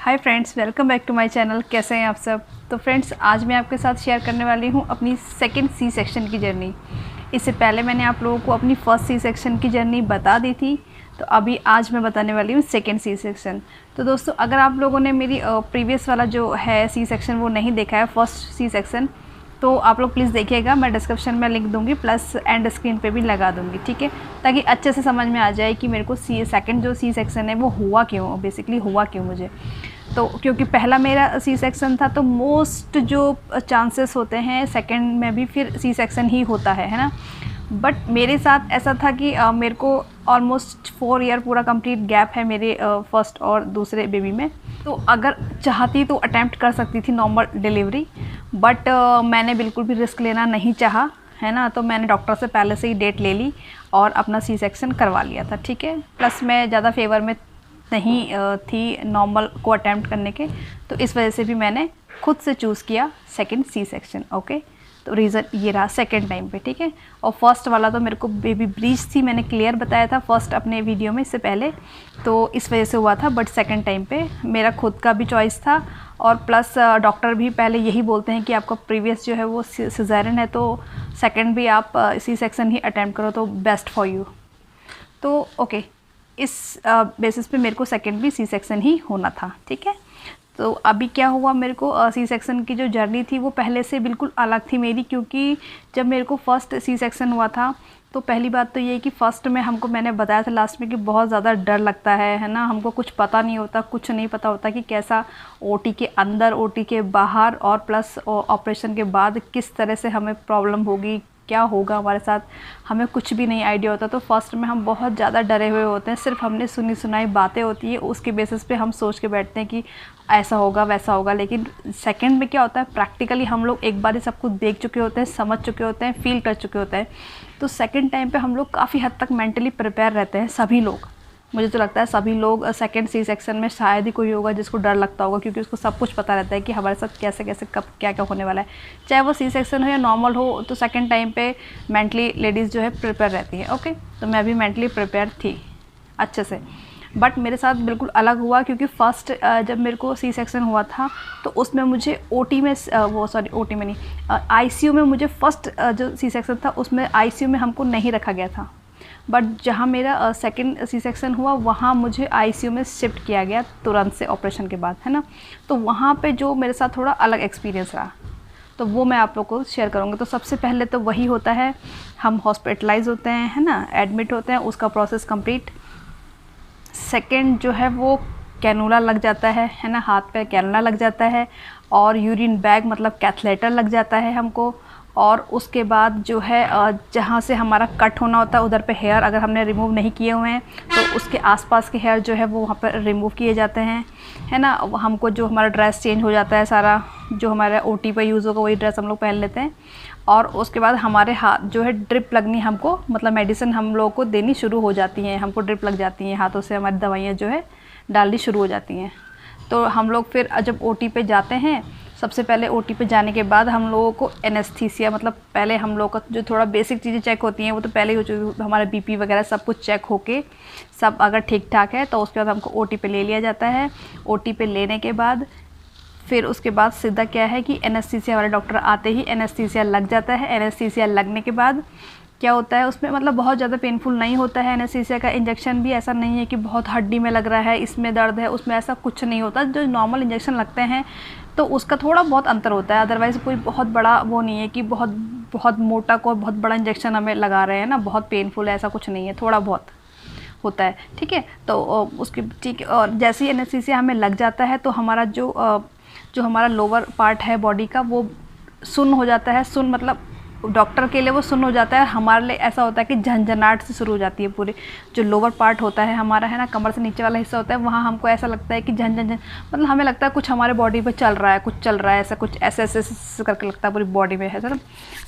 Hi friends, welcome back to my channel. कैसे हैं आप सब। तो फ्रेंड्स, आज मैं आपके साथ शेयर करने वाली हूँ अपनी सेकंड सी सेक्शन की जर्नी। इससे पहले मैंने आप लोगों को अपनी फर्स्ट सी सेक्शन की जर्नी बता दी थी, तो अभी आज मैं बताने वाली हूँ सेकंड सी सेक्शन। तो दोस्तों, अगर आप लोगों ने मेरी प्रीवियस वाला जो है सी सेक्शन वो नहीं देखा है, फर्स्ट सी सेक्शन, तो आप लोग प्लीज़ देखिएगा। मैं डिस्क्रिप्शन में लिंक दूंगी, प्लस एंड स्क्रीन पे भी लगा दूंगी, ठीक है, ताकि अच्छे से समझ में आ जाए कि मेरे को सेकंड जो सी सेक्शन है वो हुआ क्यों, बेसिकली हुआ क्यों मुझे। तो क्योंकि पहला मेरा सी सेक्शन था, तो मोस्ट जो चांसेस होते हैं सेकंड में भी फिर सी सेक्शन ही होता है ना। बट मेरे साथ ऐसा था कि मेरे को ऑलमोस्ट 4 ईयर पूरा कंप्लीट गैप है मेरे फर्स्ट और दूसरे बेबी में। तो अगर चाहती तो अटैम्प्ट कर सकती थी नॉर्मल डिलीवरी, बट मैंने बिल्कुल भी रिस्क लेना नहीं चाहा, है ना। तो मैंने डॉक्टर से पहले से ही डेट ले ली और अपना सी सेक्शन करवा लिया था, ठीक है। प्लस मैं ज़्यादा फेवर में नहीं थी नॉर्मल को अटैम्प्ट करने के, तो इस वजह से भी मैंने खुद से चूज़ किया सेकंड सी सेक्शन। ओके, तो रीज़न ये रहा सेकंड टाइम पे, ठीक है। और फर्स्ट वाला तो मेरे को बेबी ब्रीच थी, मैंने क्लियर बताया था फर्स्ट अपने वीडियो में इससे पहले, तो इस वजह से हुआ था। बट सेकंड टाइम पे मेरा खुद का भी चॉइस था, और प्लस डॉक्टर भी पहले यही बोलते हैं कि आपका प्रीवियस जो है वो सिज़ेरियन है, तो सेकंड भी आप सी सेक्शन ही अटैम्प्ट करो तो बेस्ट फॉर यू। तो ओके, इस बेसिस पे मेरे को सेकंड भी सी सेक्शन ही होना था, ठीक है। तो अभी क्या हुआ, मेरे को सी सेक्शन की जो जर्नी थी वो पहले से बिल्कुल अलग थी मेरी, क्योंकि जब मेरे को फर्स्ट सी सेक्शन हुआ था तो पहली बात तो ये कि फ़र्स्ट में मैंने बताया था लास्ट में कि बहुत ज़्यादा डर लगता है ना। हमको कुछ पता नहीं होता, कुछ नहीं पता होता कि कैसा ओटी के अंदर, ओटी के बाहर, और प्लस ऑपरेशन के बाद किस तरह से हमें प्रॉब्लम होगी, क्या होगा हमारे साथ, हमें कुछ भी नहीं आइडिया होता। तो फर्स्ट में हम बहुत ज़्यादा डरे हुए होते हैं, सिर्फ हमने सुनी सुनाई बातें होती है, उसके बेसिस पे हम सोच के बैठते हैं कि ऐसा होगा वैसा होगा। लेकिन सेकंड में क्या होता है, प्रैक्टिकली हम लोग एक बार ही सब कुछ देख चुके होते हैं, समझ चुके होते हैं, फील कर चुके होते हैं। तो सेकंड टाइम पे हम लोग काफ़ी हद तक मेंटली प्रिपेयर रहते हैं, सभी लोग। मुझे तो लगता है सभी लोग सेकंड सी सेक्शन में शायद ही कोई होगा जिसको डर लगता होगा, क्योंकि उसको सब कुछ पता रहता है कि हमारे साथ कैसे कैसे कब क्या क्या होने वाला है। चाहे वो सी सेक्शन हो या नॉर्मल हो, तो सेकंड टाइम पे मेंटली लेडीज़ जो है प्रिपेयर रहती है। ओके, तो मैं भी मेंटली प्रिपेयर थी अच्छे से। बट मेरे साथ बिल्कुल अलग हुआ, क्योंकि फ़र्स्ट जब मेरे को सी सेक्शन हुआ था तो उसमें मुझे ओटी में ओटी में नहीं, आईसीयू में मुझे फ़र्स्ट जो सी सेक्शन था उसमें आईसीयू में हमको नहीं रखा गया था। बट जहाँ मेरा सेकंड सी सेक्शन हुआ वहाँ मुझे आईसीयू में शिफ्ट किया गया तुरंत से ऑपरेशन के बाद, है ना। तो वहाँ पे जो मेरे साथ थोड़ा अलग एक्सपीरियंस रहा, तो वो मैं आप लोग को शेयर करूँगी। तो सबसे पहले तो वही होता है, हम हॉस्पिटलाइज होते हैं, है ना, एडमिट होते हैं, उसका प्रोसेस कंप्लीट। सेकंड जो है वो कैनुला लग जाता है ना, हाथ पे कैनुला लग जाता है, और यूरिन बैग मतलब कैथलेटर लग जाता है हमको। और उसके बाद जो है जहाँ से हमारा कट होना होता है उधर पे हेयर अगर हमने रिमूव नहीं किए हुए हैं तो उसके आसपास के हेयर जो है वो वहाँ पर रिमूव किए जाते हैं, है ना। हमको जो हमारा ड्रेस चेंज हो जाता है सारा, जो हमारा ओटी पे यूज़ होगा वही ड्रेस हम लोग पहन लेते हैं। और उसके बाद हमारे हाथ जो है ड्रिप लगनी हमको, मतलब मेडिसिन हम लोगों को देनी शुरू हो जाती हैं, हमको ड्रिप लग जाती हैं, हाथों से हमारी दवाइयाँ जो है डालनी शुरू हो जाती हैं। तो हम लोग फिर जब ओटी पे जाते हैं, सबसे पहले ओटी पे जाने के बाद हम लोगों को एनेस्थीसिया, मतलब पहले हम लोग का जो थोड़ा बेसिक चीज़ें चेक होती हैं वो तो पहले ही हो चुकी, हमारा बीपी वगैरह सब कुछ चेक होके सब अगर ठीक ठाक है तो उसके बाद हमको ओटी पे ले लिया जाता है। ओटी पे लेने के बाद फिर उसके बाद सीधा क्या है कि एनेस्थीसिया वाले डॉक्टर आते ही एनेस्थीसिया लग जाता है। एनेस्थीसिया लगने के बाद क्या होता है, उसमें मतलब बहुत ज़्यादा पेनफुल नहीं होता है। एनेस्थीसिया का इंजेक्शन भी ऐसा नहीं है कि बहुत हड्डी में लग रहा है, इसमें दर्द है, उसमें ऐसा कुछ नहीं होता। जो नॉर्मल इंजेक्शन लगते हैं तो उसका थोड़ा बहुत अंतर होता है, अदरवाइज़ कोई बहुत बड़ा वो नहीं है कि बहुत बहुत मोटा कोई बहुत बड़ा इंजेक्शन हमें लगा रहे हैं ना, बहुत पेनफुल, ऐसा कुछ नहीं है, थोड़ा बहुत होता है, ठीक है। तो उसकी ठीक, और जैसे ही एनेस्थीसिया हमें लग जाता है तो हमारा जो हमारा लोअर पार्ट है बॉडी का वो सुन्न हो जाता है। सुन्न मतलब डॉक्टर के लिए वो सुन्न हो जाता है, हमारे लिए ऐसा होता है कि झंझनाहट से शुरू हो जाती है। पूरे जो लोअर पार्ट होता है हमारा, है ना, कमर से नीचे वाला हिस्सा होता है, वहाँ हमको ऐसा लगता है कि झन मतलब हमें लगता है कुछ हमारे बॉडी पे चल रहा है, कुछ चल रहा है, ऐसा कुछ ऐसे करके लगता है पूरी बॉडी में, है सर।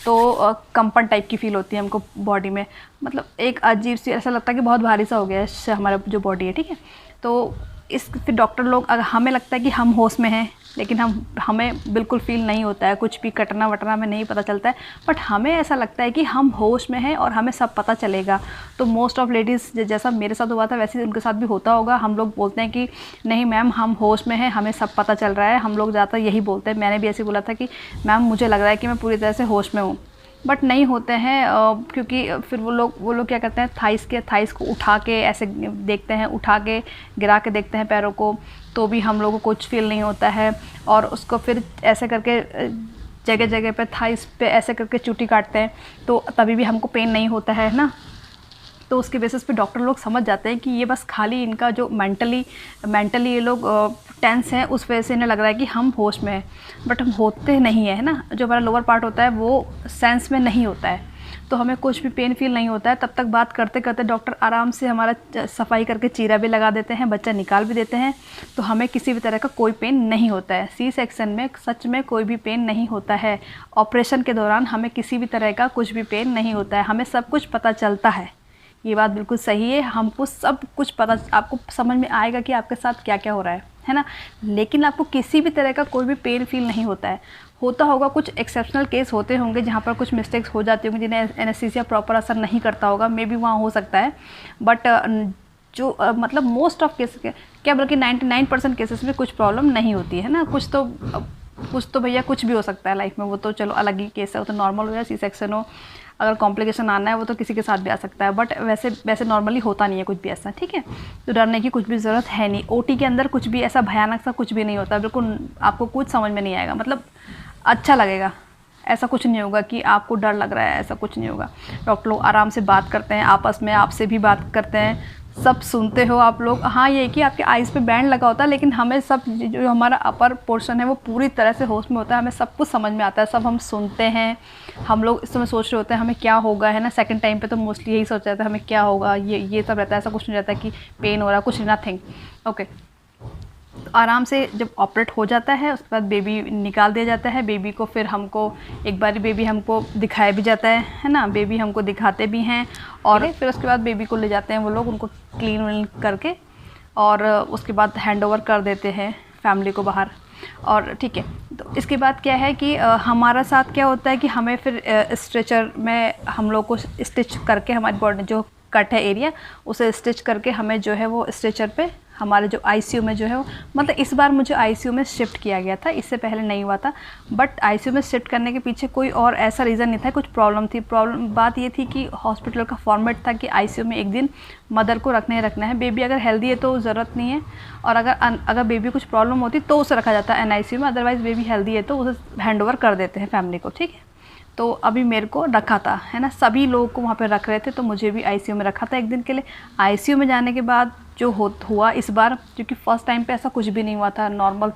तो कंपन टाइप की फील होती है हमको बॉडी में, मतलब एक अजीब सी ऐसा लगता है कि बहुत भारी सा हो गया है हमारा जो बॉडी है, ठीक है। तो फिर डॉक्टर लोग, अगर हमें लगता है कि हम होश में हैं, लेकिन हमें बिल्कुल फील नहीं होता है, कुछ भी कटना वटना में नहीं पता चलता है, बट हमें ऐसा लगता है कि हम होश में हैं और हमें सब पता चलेगा। तो मोस्ट ऑफ़ लेडीज़ जैसा मेरे साथ हुआ था वैसे उनके साथ भी होता होगा। हम लोग बोलते हैं कि नहीं मैम हम होश में हैं, हमें सब पता चल रहा है, हम लोग ज़्यादातर यही बोलते हैं। मैंने भी ऐसे बोला था कि मैम मुझे लग रहा है कि मैं पूरी तरह से होश में हूँ, बट नहीं होते हैं। क्योंकि फिर वो लोग क्या करते हैं, थाइस को उठा के ऐसे देखते हैं, उठा के गिरा के देखते हैं पैरों को, तो भी हम लोगों को कुछ फील नहीं होता है। और उसको फिर ऐसे करके जगह जगह पे थाइस पे ऐसे करके चूटी काटते हैं, तो तभी भी हमको पेन नहीं होता है ना। तो उसके बेसिस पे डॉक्टर लोग समझ जाते हैं कि ये बस खाली इनका जो मेंटली ये लोग टेंस हैं, उस वजह से इन्हें लग रहा है कि हम होश में हैं, बट हम होते नहीं है ना। जो हमारा लोअर पार्ट होता है वो सेंस में नहीं होता है, तो हमें कुछ भी पेन फील नहीं होता है। तब तक बात करते करते डॉक्टर आराम से हमारा सफाई करके चीरा भी लगा देते हैं, बच्चा निकाल भी देते हैं, तो हमें किसी भी तरह का कोई पेन नहीं होता है। सी सेक्शन में सच में कोई भी पेन नहीं होता है। ऑपरेशन के दौरान हमें किसी भी तरह का कुछ भी पेन नहीं होता है, हमें सब कुछ पता चलता है। ये बात बिल्कुल सही है, हमको सब कुछ पता, आपको समझ में आएगा कि आपके साथ क्या क्या हो रहा है ना। लेकिन आपको किसी भी तरह का कोई भी पेन फील नहीं होता है। होता होगा, कुछ एक्सेप्शनल केस होते होंगे जहाँ पर कुछ मिस्टेक्स हो जाती होंगी, जिन्हें एनेस्थीसिया प्रॉपर असर नहीं करता होगा, मे बी वहाँ हो सकता है। बट जो मतलब मोस्ट ऑफ केस क्या बल्कि 99% केसेस में कुछ प्रॉब्लम नहीं होती है ना। कुछ तो भैया कुछ भी हो सकता है लाइफ में, वो तो चलो अलग ही केस है, वो तो नॉर्मल हो या सी सेक्शन हो, अगर कॉम्प्लिकेशन आना है वो तो किसी के साथ भी आ सकता है, बट वैसे नॉर्मली होता नहीं है कुछ भी ऐसा, ठीक है। तो डरने की कुछ भी ज़रूरत है नहीं। ओटी के अंदर कुछ भी ऐसा भयानक सा कुछ भी नहीं होता, बिल्कुल आपको कुछ समझ में नहीं आएगा, मतलब अच्छा लगेगा। ऐसा कुछ नहीं होगा कि आपको डर लग रहा है, ऐसा कुछ नहीं होगा। डॉक्टर लोग आराम से बात करते हैं, आपस में आपसे भी बात करते हैं, सब सुनते हो आप लोग। हाँ ये कि आपके आइज़ पे बैंड लगा होता है, लेकिन हमें सब जो हमारा अपर पोर्शन है वो पूरी तरह से होश में होता है, हमें सब कुछ समझ में आता है, सब हम सुनते हैं। हम लोग इस समय सोच रहे होते हैं हमें क्या होगा, है ना। सेकंड टाइम पे तो मोस्टली यही सोचा जाता है हमें क्या होगा, ये सब रहता है, ऐसा कुछ नहीं रहता कि पेन हो रहा है, कुछ नथिंग। ओके, तो आराम से जब ऑपरेट हो जाता है उसके बाद बेबी निकाल दिया जाता है। बेबी को फिर हमको एक बार बेबी हमको दिखाया भी जाता है ना, बेबी हमको दिखाते भी हैं, और फिर उसके बाद बेबी को ले जाते हैं वो लोग, उनको क्लीन व्लीन करके, और उसके बाद हैंड ओवर कर देते हैं फैमिली को बाहर। और ठीक है, तो इसके बाद क्या है कि हमारा साथ क्या होता है कि हमें फिर स्ट्रेचर में हम लोग को स्टिच करके, हमारी बॉडी जो कट है एरिया उसे स्टिच करके हमें जो है वो स्ट्रेचर पे हमारे जो आईसीयू में जो है वो, मतलब इस बार मुझे आईसीयू में शिफ्ट किया गया था, इससे पहले नहीं हुआ था। बट आईसीयू में शिफ्ट करने के पीछे कोई और ऐसा रीज़न नहीं था, कुछ प्रॉब्लम थी। बात ये थी कि हॉस्पिटल का फॉर्मेट था कि आईसीयू में एक दिन मदर को रखना है। बेबी अगर हेल्दी है तो ज़रूरत नहीं है, और अगर बेबी कुछ प्रॉब्लम होती तो उसे रखा जाता है एनआईसीयू में, अदरवाइज़ बेबी हेल्दी है तो उसे हैंड ओवर कर देते हैं फैमिली को, ठीक है। तो अभी मेरे को रखा था, है ना, सभी लोगों को वहाँ पे रख रहे थे, तो मुझे भी आईसीयू में रखा था एक दिन के लिए। आईसीयू में जाने के बाद जो हुआ इस बार, क्योंकि फ़र्स्ट टाइम पे ऐसा कुछ भी नहीं हुआ था, नॉर्मल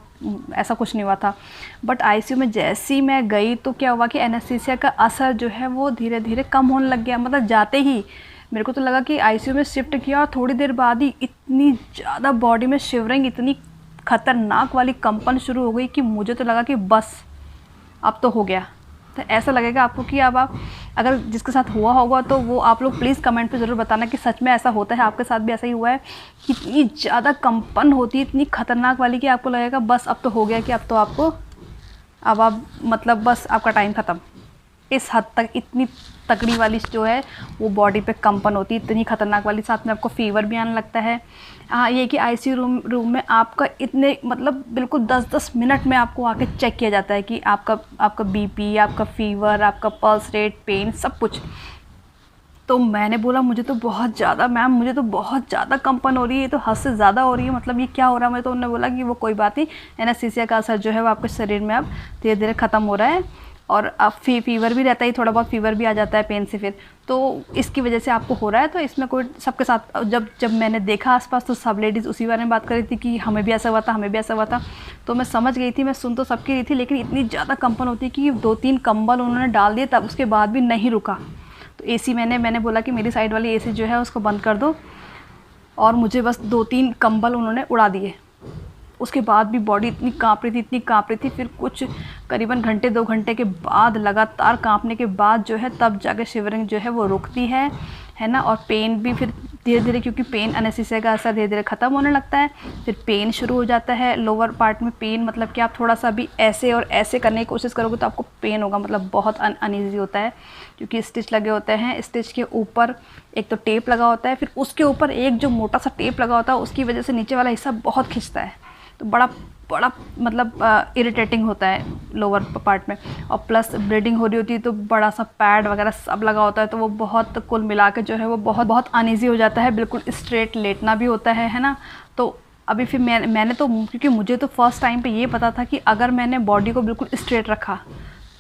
ऐसा कुछ नहीं हुआ था, बट आईसीयू में जैसे ही मैं गई तो क्या हुआ कि एनेस्थीसिया का असर जो है वो धीरे धीरे कम होने लग गया। मतलब जाते ही मेरे को तो लगा कि आईसीयू में शिफ्ट किया, और थोड़ी देर बाद ही इतनी ज़्यादा बॉडी में शिवरिंग, इतनी खतरनाक वाली कंपन शुरू हो गई कि मुझे तो लगा कि बस अब तो हो गया। तो ऐसा लगेगा आपको कि अब आप अगर जिसके साथ हुआ होगा तो वो आप लोग प्लीज़ कमेंट पे ज़रूर बताना कि सच में ऐसा होता है, आपके साथ भी ऐसा ही हुआ है कि इतनी ज़्यादा कंपन होती है, इतनी खतरनाक वाली, कि आपको लगेगा बस अब तो हो गया, कि अब आप मतलब बस आपका टाइम ख़त्म। इस हद तक इतनी तगड़ी वाली जो है वो बॉडी पे कंपन होती है, इतनी खतरनाक वाली, साथ में आपको फीवर भी आने लगता है। हाँ ये कि आईसीयू रूम में आपका इतने मतलब बिल्कुल 10-10 मिनट में आपको आके चेक किया जाता है कि आपका बीपी, आपका फीवर, आपका पल्स रेट, पेन, सब कुछ। तो मैंने बोला मुझे तो बहुत ज़्यादा मैम, मुझे तो बहुत ज़्यादा कंपन हो रही है, ये तो हद से ज़्यादा हो रही है, मतलब ये क्या हो रहा है। मैं तो उन्होंने बोला कि वो कोई बात नहीं, एनेस्थीसिया का असर जो है वो आपके शरीर में अब धीरे धीरे ख़त्म हो रहा है, और अब फीवर भी रहता है, थोड़ा बहुत फीवर भी आ जाता है पेन से फिर, तो इसकी वजह से आपको हो रहा है। तो इसमें कोई सबके साथ जब मैंने देखा आसपास तो सब लेडीज़ उसी बारे में बात कर रही थी कि हमें भी ऐसा हुआ था, हमें भी ऐसा हुआ था। तो मैं समझ गई थी, मैं सुन तो सबकी रही थी, लेकिन इतनी ज़्यादा कंपन होती कि 2-3 कंबल उन्होंने डाल दिए, तब उसके बाद भी नहीं रुका। तो एसी मैंने बोला कि मेरी साइड वाली एसी जो है उसको बंद कर दो, और मुझे बस 2-3 कंबल उन्होंने उड़ा दिए। उसके बाद भी बॉडी इतनी काँप रही थी। फिर कुछ करीबन घंटे 2 घंटे के बाद लगातार काँपने के बाद जो है तब जाके शिवरिंग जो है वो रुकती है ना, और पेन भी फिर धीरे धीरे, क्योंकि पेन एनेस्थीसिया का असर धीरे धीरे ख़त्म होने लगता है, फिर पेन शुरू हो जाता है लोअर पार्ट में। पेन मतलब कि आप थोड़ा सा भी ऐसे और ऐसे करने की कोशिश करोगे तो आपको पेन होगा, मतलब बहुत अनईजी होता है, क्योंकि स्टिच लगे होते हैं। स्टिच के ऊपर एक तो टेप लगा होता है, फिर उसके ऊपर एक जो मोटा सा टेप लगा होता है, उसकी वजह से नीचे वाला हिस्सा बहुत खिंचता है, तो बड़ा बड़ा मतलब इरिटेटिंग होता है लोअर पार्ट में। और प्लस ब्लीडिंग हो रही होती है तो बड़ा सा पैड वगैरह सब लगा होता है, तो वो बहुत कुल मिला के जो है वो बहुत बहुत अनईजी हो जाता है। बिल्कुल स्ट्रेट लेटना भी होता है ना। तो अभी फिर मैंने तो, क्योंकि मुझे तो फर्स्ट टाइम पे ये पता था कि अगर मैंने बॉडी को बिल्कुल स्ट्रेट रखा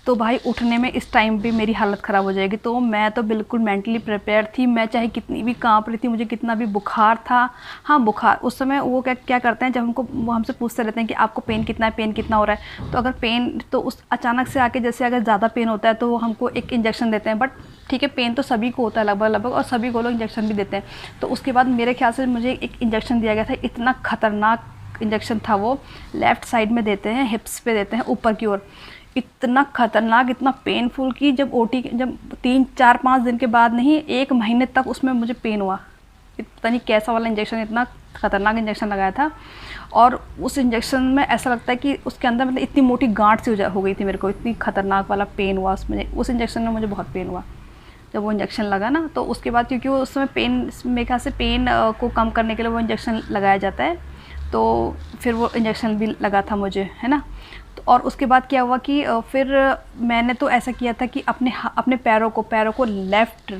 तो भाई उठने में इस टाइम पे मेरी हालत ख़राब हो जाएगी। तो मैं तो बिल्कुल मेंटली प्रिपेयर थी। मैं चाहे कितनी भी कांप रही थी, मुझे कितना भी बुखार था, हाँ बुखार उस समय वो क्या करते हैं, जब वो हमसे पूछते रहते हैं कि आपको पेन कितना है, पेन कितना हो रहा है। तो अगर पेन तो उस अचानक से आके जैसे अगर ज़्यादा पेन होता है तो वो हमको एक इंजेक्शन देते हैं। बट ठीक है, पेन तो सभी को होता है लगभग, और सभी को लोग इंजेक्शन भी देते हैं। तो उसके बाद मेरे ख्याल से मुझे एक इंजेक्शन दिया गया था, इतना ख़तरनाक इंजेक्शन था वो। लेफ़्ट साइड में देते हैं, हिप्स पे देते हैं ऊपर की ओर। इतना ख़तरनाक, इतना पेनफुल कि जब 3-4-5 दिन के बाद नहीं, 1 महीने तक उसमें मुझे पेन हुआ। पता नहीं कैसा वाला इंजेक्शन, इतना ख़तरनाक इंजेक्शन लगाया था। और उस इंजेक्शन में ऐसा लगता है कि उसके अंदर मतलब इतनी मोटी गांठ सी हो गई थी मेरे को, इतनी ख़तरनाक वाला पेन हुआ उसमें। उस इंजेक्शन में मुझे बहुत पेन हुआ जब वो इंजेक्शन लगा ना। तो उसके बाद क्योंकि वो उस समय पेन, मेरे ख्याल से पेन को कम करने के लिए वो इंजेक्शन लगाया जाता है, तो फिर वो इंजेक्शन भी लगा था मुझे, है ना। तो और उसके बाद क्या हुआ कि फिर मैंने तो ऐसा किया था कि अपने पैरों को लेफ़्ट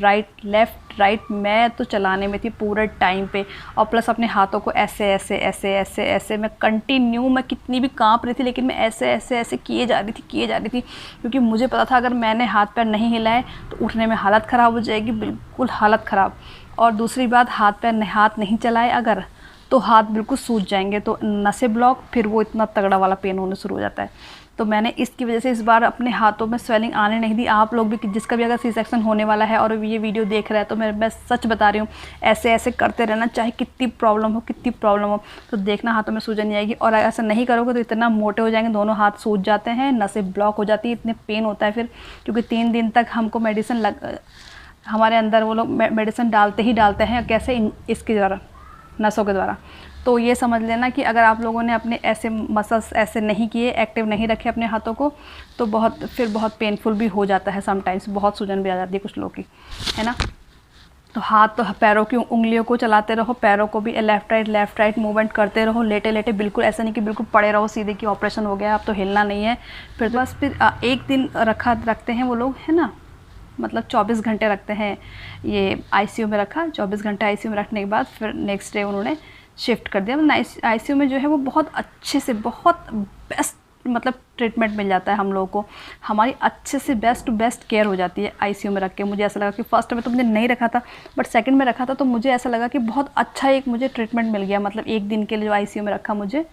राइट मैं तो चलाने में थी पूरे टाइम पे। और प्लस अपने हाथों को ऐसे ऐसे ऐसे ऐसे ऐसे मैं कंटिन्यू, मैं कितनी भी कांप रही थी लेकिन मैं ऐसे ऐसे ऐसे किए जा रही थी, क्योंकि मुझे पता था अगर मैंने हाथ पैर नहीं हिलाए तो उठने में हालत ख़राब हो जाएगी, बिल्कुल हालत ख़राब। और दूसरी बात, हाथ नहीं चलाए अगर तो हाथ बिल्कुल सूज जाएंगे, तो नसें ब्लॉक, फिर वो इतना तगड़ा वाला पेन होने शुरू हो जाता है। तो मैंने इसकी वजह से इस बार अपने हाथों में स्वेलिंग आने नहीं दी। आप लोग भी, जिसका भी अगर सी सेक्शन होने वाला है और ये वीडियो देख रहा है, तो मैं सच बता रही हूँ, ऐसे ऐसे करते रहना, चाहे कितनी प्रॉब्लम हो, तो देखना हाथों में सूजन नहीं आएगी। और ऐसा नहीं करोगे तो इतना मोटे हो जाएंगे, दोनों हाथ सूज जाते हैं, नसें ब्लॉक हो जाती है, इतने पेन होता है फिर। क्योंकि 3 दिन तक हमको मेडिसिन हमारे अंदर वो लोग मेडिसिन डालते हैं, कैसे, इसके द्वारा, नसों के द्वारा। तो ये समझ लेना कि अगर आप लोगों ने अपने ऐसे मसल्स ऐसे नहीं किए, एक्टिव नहीं रखे अपने हाथों को, तो बहुत पेनफुल भी हो जाता है समटाइम्स, बहुत सूजन भी आ जाती है कुछ लोगों की, है ना। तो हाथ तो पैरों की उंगलियों को चलाते रहो, पैरों को भी लेफ़्ट राइट मूवमेंट करते रहो, लेटे बिल्कुल ऐसा नहीं कि बिल्कुल पड़े रहो सीधे कि ऑपरेशन हो गया अब तो हिलना नहीं है। फिर तो बस फिर 1 दिन रखते हैं वो लोग, है ना, मतलब 24 घंटे रखते हैं। ये आईसीयू में रखा, 24 घंटे आईसीयू में रखने के बाद फिर नेक्स्ट डे उन्होंने शिफ्ट कर दिया। आईसीयू में जो है वो बहुत अच्छे से, बहुत बेस्ट मतलब ट्रीटमेंट मिल जाता है हम लोगों को, हमारी अच्छे से बेस्ट केयर हो जाती है आईसीयू में रख के। मुझे ऐसा लगा कि फर्स्ट में तो मुझे नहीं रखा था, बट सेकंड में रखा था तो मुझे ऐसा लगा कि बहुत अच्छा एक मुझे ट्रीटमेंट मिल गया। मतलब 1 दिन के लिए जो आईसीयू में रखा मुझे,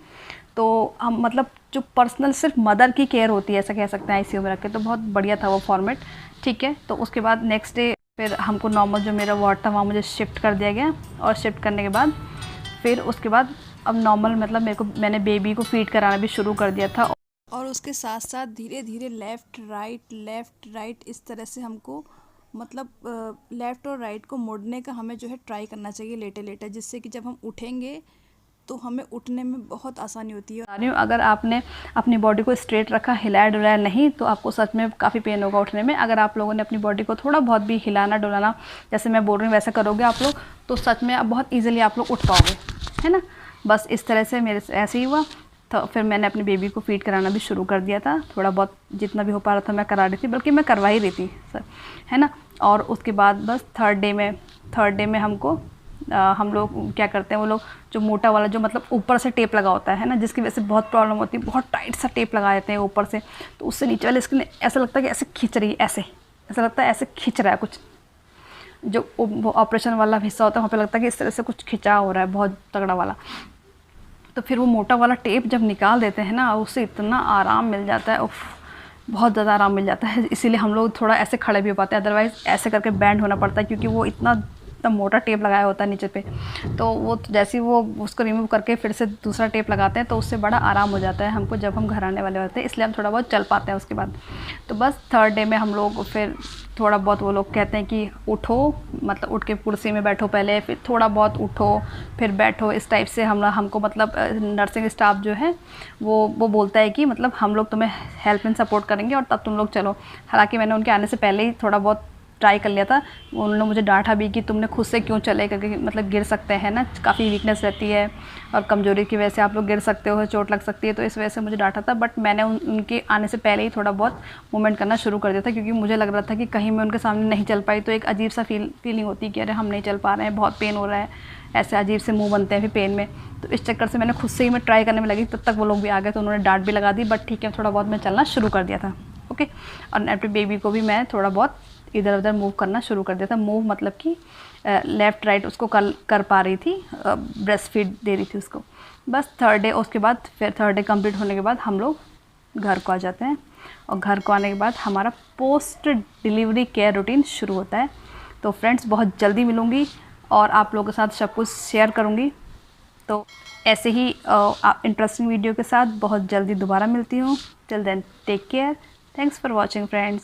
तो हम मतलब जो पर्सनल सिर्फ मदर की केयर होती है ऐसा कह सकते हैं आईसीयू में रख के, तो बहुत बढ़िया था वो फॉर्मेट, ठीक है। तो उसके बाद नेक्स्ट डे फिर हमको नॉर्मल जो मेरा वार्ड था वहाँ मुझे शिफ्ट कर दिया गया। और शिफ्ट करने के बाद फिर उसके बाद अब नॉर्मल मतलब मैंने बेबी को फीड कराना भी शुरू कर दिया था। और उसके साथ साथ धीरे धीरे लेफ़्ट राइट इस तरह से हमको मतलब लेफ़्ट और राइट को मोड़ने का हमें जो है ट्राई करना चाहिए लेटे, जिससे कि जब हम उठेंगे तो हमें उठने में बहुत आसानी होती है। अगर आपने अपनी बॉडी को स्ट्रेट रखा, हिलाया डुलाया नहीं, तो आपको सच में काफ़ी पेन होगा उठने में। अगर आप लोगों ने अपनी बॉडी को थोड़ा बहुत भी हिलाना डुलाना, जैसे मैं बोल रही हूँ वैसा करोगे आप लोग, तो सच में आप बहुत ईजिली आप लोग उठ पाओगे, है ना। बस इस तरह से मेरे से ऐसे ही हुआ। तो फिर मैंने अपनी बेबी को फीड कराना भी शुरू कर दिया था, थोड़ा बहुत जितना भी हो पा रहा था मैं करा रही थी, बल्कि मैं करवा ही रही थी सर, है ना। और उसके बाद बस थर्ड डे में हमको हम लोग क्या करते हैं, वो लोग जो मोटा वाला जो मतलब ऊपर से टेप लगा होता है ना, जिसकी वजह से बहुत प्रॉब्लम होती है, बहुत टाइट सा टेप लगा देते हैं ऊपर से, तो उससे नीचे वाले स्किन ऐसा लगता है कि ऐसे खींच रही है, ऐसा लगता है ऐसे खींच रहा है कुछ। जो ऑपरेशन वाला हिस्सा होता है वहाँ पे लगता है कि इस तरह से कुछ खिंचाव हो रहा है बहुत तगड़ा वाला। तो फिर वो मोटा वाला टेप जब निकाल देते हैं ना, उससे इतना आराम मिल जाता है, उफ, बहुत ज़्यादा आराम मिल जाता है। इसीलिए हम लोग थोड़ा ऐसे खड़े भी हो पाते हैं, अदरवाइज़ ऐसे करके बैंड होना पड़ता है, क्योंकि वो इतना इतना मोटा टेप लगाया होता है नीचे पे, तो वो जैसे ही वो उसको रिमूव करके फिर से दूसरा टेप लगाते हैं तो उससे बड़ा आराम हो जाता है हमको जब हम घर आने वाले होते हैं, इसलिए हम थोड़ा बहुत चल पाते हैं उसके बाद। तो बस थर्ड डे में हम लोग फिर थोड़ा बहुत, वो लोग कहते हैं कि उठो, मतलब उठ के कुर्सी में बैठो पहले, फिर थोड़ा बहुत उठो, फिर बैठो, इस टाइप से हमको मतलब नर्सिंग स्टाफ जो है वो बोलता है कि मतलब हम लोग तुम्हें हेल्प एंड सपोर्ट करेंगे और तब तुम लोग चलो। हालांकि मैंने उनके आने से पहले ही थोड़ा बहुत ट्राई कर लिया था, उन्होंने मुझे डांटा भी कि तुमने खुद से क्यों चले, क्योंकि मतलब गिर सकते हैं ना, काफ़ी वीकनेस रहती है और कमज़ोरी की वजह से आप लोग गिर सकते हो, चोट लग सकती है, तो इस वजह से मुझे डांटा था। बट मैंने उनके आने से पहले ही थोड़ा बहुत मूवमेंट करना शुरू कर दिया था, क्योंकि मुझे लग रहा था कि कहीं मैं उनके सामने नहीं चल पाई तो एक अजीब सा फीलिंग होती है कि अरे हम नहीं चल पा रहे हैं, बहुत पेन हो रहा है, ऐसे अजीब से मुँह बनते हैं फिर पेन में। तो इस चक्कर से मैंने खुद से ही मैं ट्राई करने में लगी, तब तक वो लोग भी आ गए तो उन्होंने डांट भी लगा दी, बट ठीक है थोड़ा बहुत मैं चलना शुरू कर दिया था। ओके, और अपने बेबी को भी मैं थोड़ा बहुत इधर उधर मूव करना शुरू कर दिया था। मूव मतलब कि लेफ़्ट राइट उसको कर पा रही थी, ब्रेस्ट फीड दे रही थी उसको। बस थर्ड डे, उसके बाद फिर थर्ड डे कंप्लीट होने के बाद हम लोग घर को आ जाते हैं, और घर को आने के बाद हमारा पोस्ट डिलीवरी केयर रूटीन शुरू होता है। तो फ्रेंड्स बहुत जल्दी मिलूँगी और आप लोगों के साथ सब कुछ शेयर करूँगी। तो ऐसे ही इंटरेस्टिंग वीडियो के साथ बहुत जल्दी दोबारा मिलती हूँ। Till then take care, thanks for watching friends.